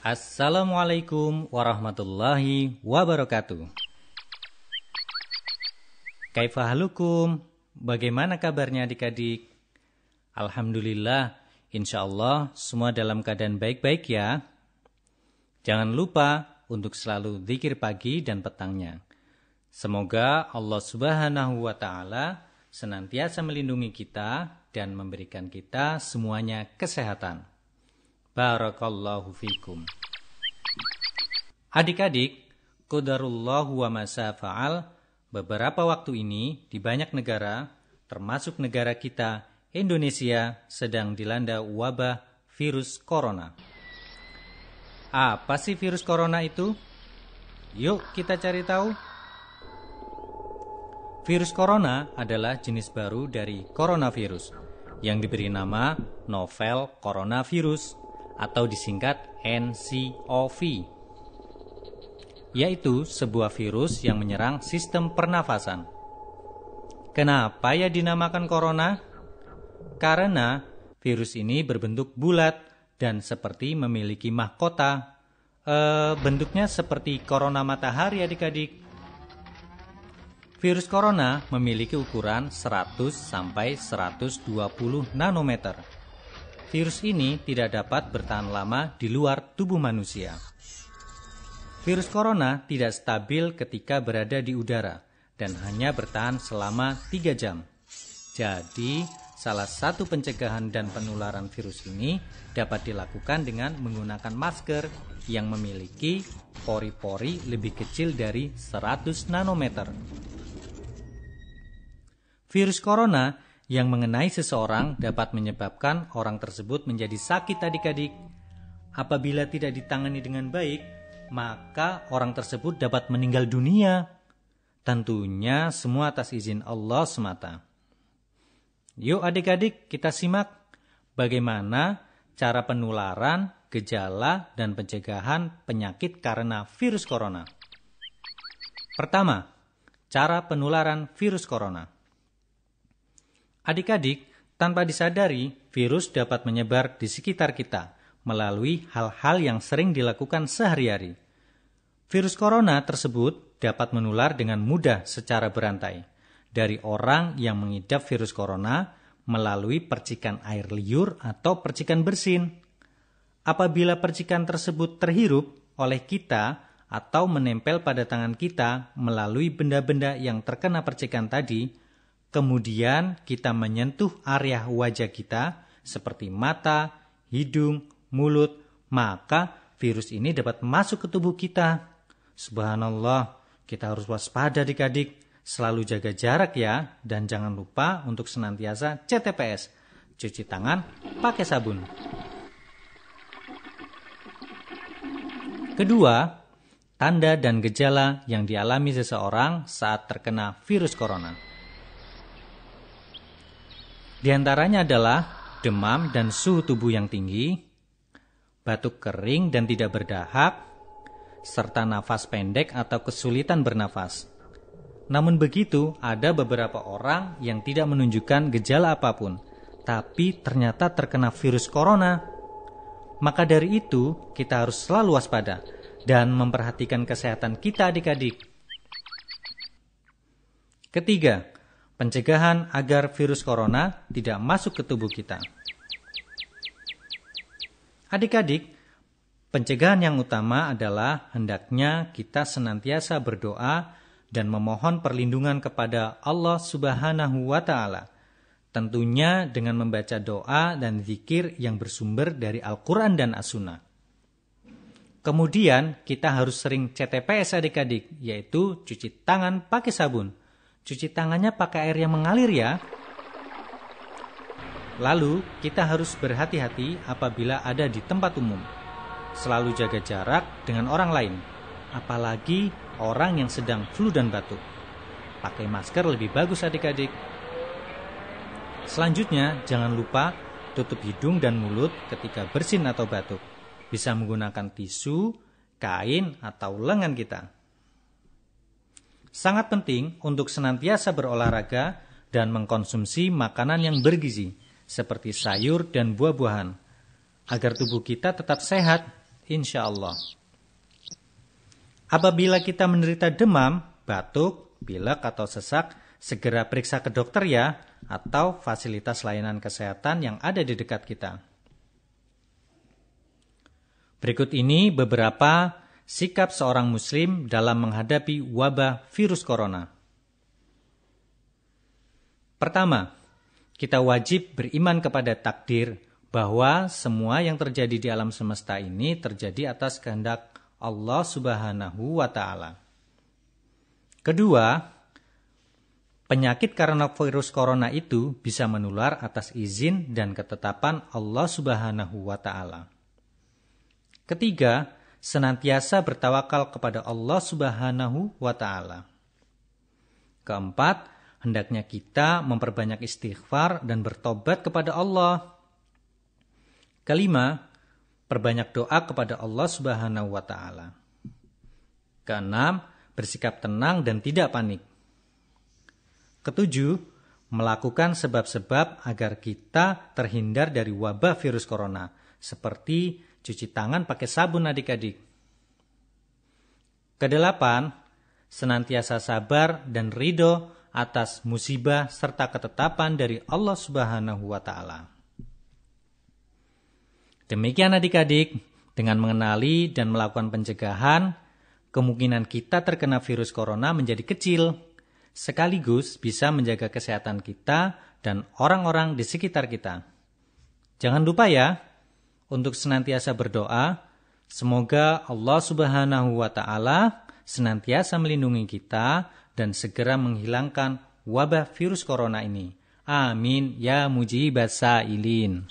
Assalamualaikum warahmatullahi wabarakatuh. Kaifahalukum? Bagaimana kabarnya adik-adik? Alhamdulillah, insyaallah semua dalam keadaan baik-baik ya. Jangan lupa untuk selalu zikir pagi dan petangnya. Semoga Allah Subhanahu wa Ta'ala senantiasa melindungi kita dan memberikan kita semuanya kesehatan. Barakallahu fikum. Adik-adik, qadarullahu wa ma syafa'al, beberapa waktu ini di banyak negara, termasuk negara kita, Indonesia, sedang dilanda wabah virus corona. Apa sih virus corona itu? Yuk kita cari tahu. Virus corona adalah jenis baru dari coronavirus yang diberi nama novel coronavirus atau disingkat nCoV, yaitu sebuah virus yang menyerang sistem pernafasan. Kenapa ya dinamakan corona? Karena virus ini berbentuk bulat dan seperti memiliki mahkota. Bentuknya seperti corona matahari adik-adik. Virus corona memiliki ukuran 100 sampai 120 nanometer. Virus ini tidak dapat bertahan lama di luar tubuh manusia. Virus corona tidak stabil ketika berada di udara dan hanya bertahan selama 3 jam. Jadi, salah satu pencegahan dan penularan virus ini dapat dilakukan dengan menggunakan masker yang memiliki pori-pori lebih kecil dari 100 nanometer. Virus corona yang mengenai seseorang dapat menyebabkan orang tersebut menjadi sakit adik-adik. Apabila tidak ditangani dengan baik, maka orang tersebut dapat meninggal dunia. Tentunya semua atas izin Allah semata. Yuk adik-adik kita simak bagaimana cara penularan, gejala, dan pencegahan penyakit karena virus corona. Pertama, cara penularan virus corona. Adik-adik, tanpa disadari, virus dapat menyebar di sekitar kita melalui hal-hal yang sering dilakukan sehari-hari. Virus corona tersebut dapat menular dengan mudah secara berantai dari orang yang mengidap virus corona melalui percikan air liur atau percikan bersin. Apabila percikan tersebut terhirup oleh kita atau menempel pada tangan kita melalui benda-benda yang terkena percikan tadi, kemudian kita menyentuh area wajah kita seperti mata, hidung, mulut, maka virus ini dapat masuk ke tubuh kita. Subhanallah, kita harus waspada adik-adik, selalu jaga jarak ya, dan jangan lupa untuk senantiasa CTPS, cuci tangan pakai sabun. Kedua, tanda dan gejala yang dialami seseorang saat terkena virus corona. Di antaranya adalah demam dan suhu tubuh yang tinggi, batuk kering dan tidak berdahak, serta nafas pendek atau kesulitan bernafas. Namun begitu, ada beberapa orang yang tidak menunjukkan gejala apapun, tapi ternyata terkena virus corona. Maka dari itu, kita harus selalu waspada dan memperhatikan kesehatan kita adik-adik. Ketiga, pencegahan agar virus corona tidak masuk ke tubuh kita. Adik-adik, pencegahan yang utama adalah hendaknya kita senantiasa berdoa dan memohon perlindungan kepada Allah Subhanahu wa Ta'ala. Tentunya dengan membaca doa dan zikir yang bersumber dari Al-Quran dan As-Sunnah. Kemudian kita harus sering CTPS adik-adik, yaitu cuci tangan pakai sabun. Cuci tangannya pakai air yang mengalir ya. Lalu kita harus berhati-hati apabila ada di tempat umum. Selalu jaga jarak dengan orang lain, apalagi orang yang sedang flu dan batuk. Pakai masker lebih bagus adik-adik. Selanjutnya jangan lupa tutup hidung dan mulut ketika bersin atau batuk. Bisa menggunakan tisu, kain, atau lengan kita. Sangat penting untuk senantiasa berolahraga dan mengkonsumsi makanan yang bergizi, seperti sayur dan buah-buahan, agar tubuh kita tetap sehat. insya Allah. Apabila kita menderita demam, batuk, pilek atau sesak, segera periksa ke dokter ya, atau fasilitas layanan kesehatan yang ada di dekat kita. Berikut ini beberapa sikap seorang muslim dalam menghadapi wabah virus corona. Pertama, kita wajib beriman kepada takdir bahwa semua yang terjadi di alam semesta ini terjadi atas kehendak Allah Subhanahu wa Ta'ala. Kedua, penyakit karena virus corona itu bisa menular atas izin dan ketetapan Allah Subhanahu wa Ta'ala. Ketiga, senantiasa bertawakal kepada Allah Subhanahu wa Ta'ala. Keempat, hendaknya kita memperbanyak istighfar dan bertobat kepada Allah. Kelima, perbanyak doa kepada Allah Subhanahu wa Ta'ala. Keenam, bersikap tenang dan tidak panik. Ketujuh, melakukan sebab-sebab agar kita terhindar dari wabah virus corona, seperti cuci tangan pakai sabun adik-adik. Kedelapan, senantiasa sabar dan ridho atas musibah serta ketetapan dari Allah Subhanahu wa Ta'ala. Demikian adik-adik, dengan mengenali dan melakukan pencegahan, kemungkinan kita terkena virus corona menjadi kecil, sekaligus bisa menjaga kesehatan kita dan orang-orang di sekitar kita. Jangan lupa ya, untuk senantiasa berdoa, semoga Allah Subhanahu wa Ta'ala senantiasa melindungi kita dan segera menghilangkan wabah virus corona ini. Amin ya mujibas sa'ilin.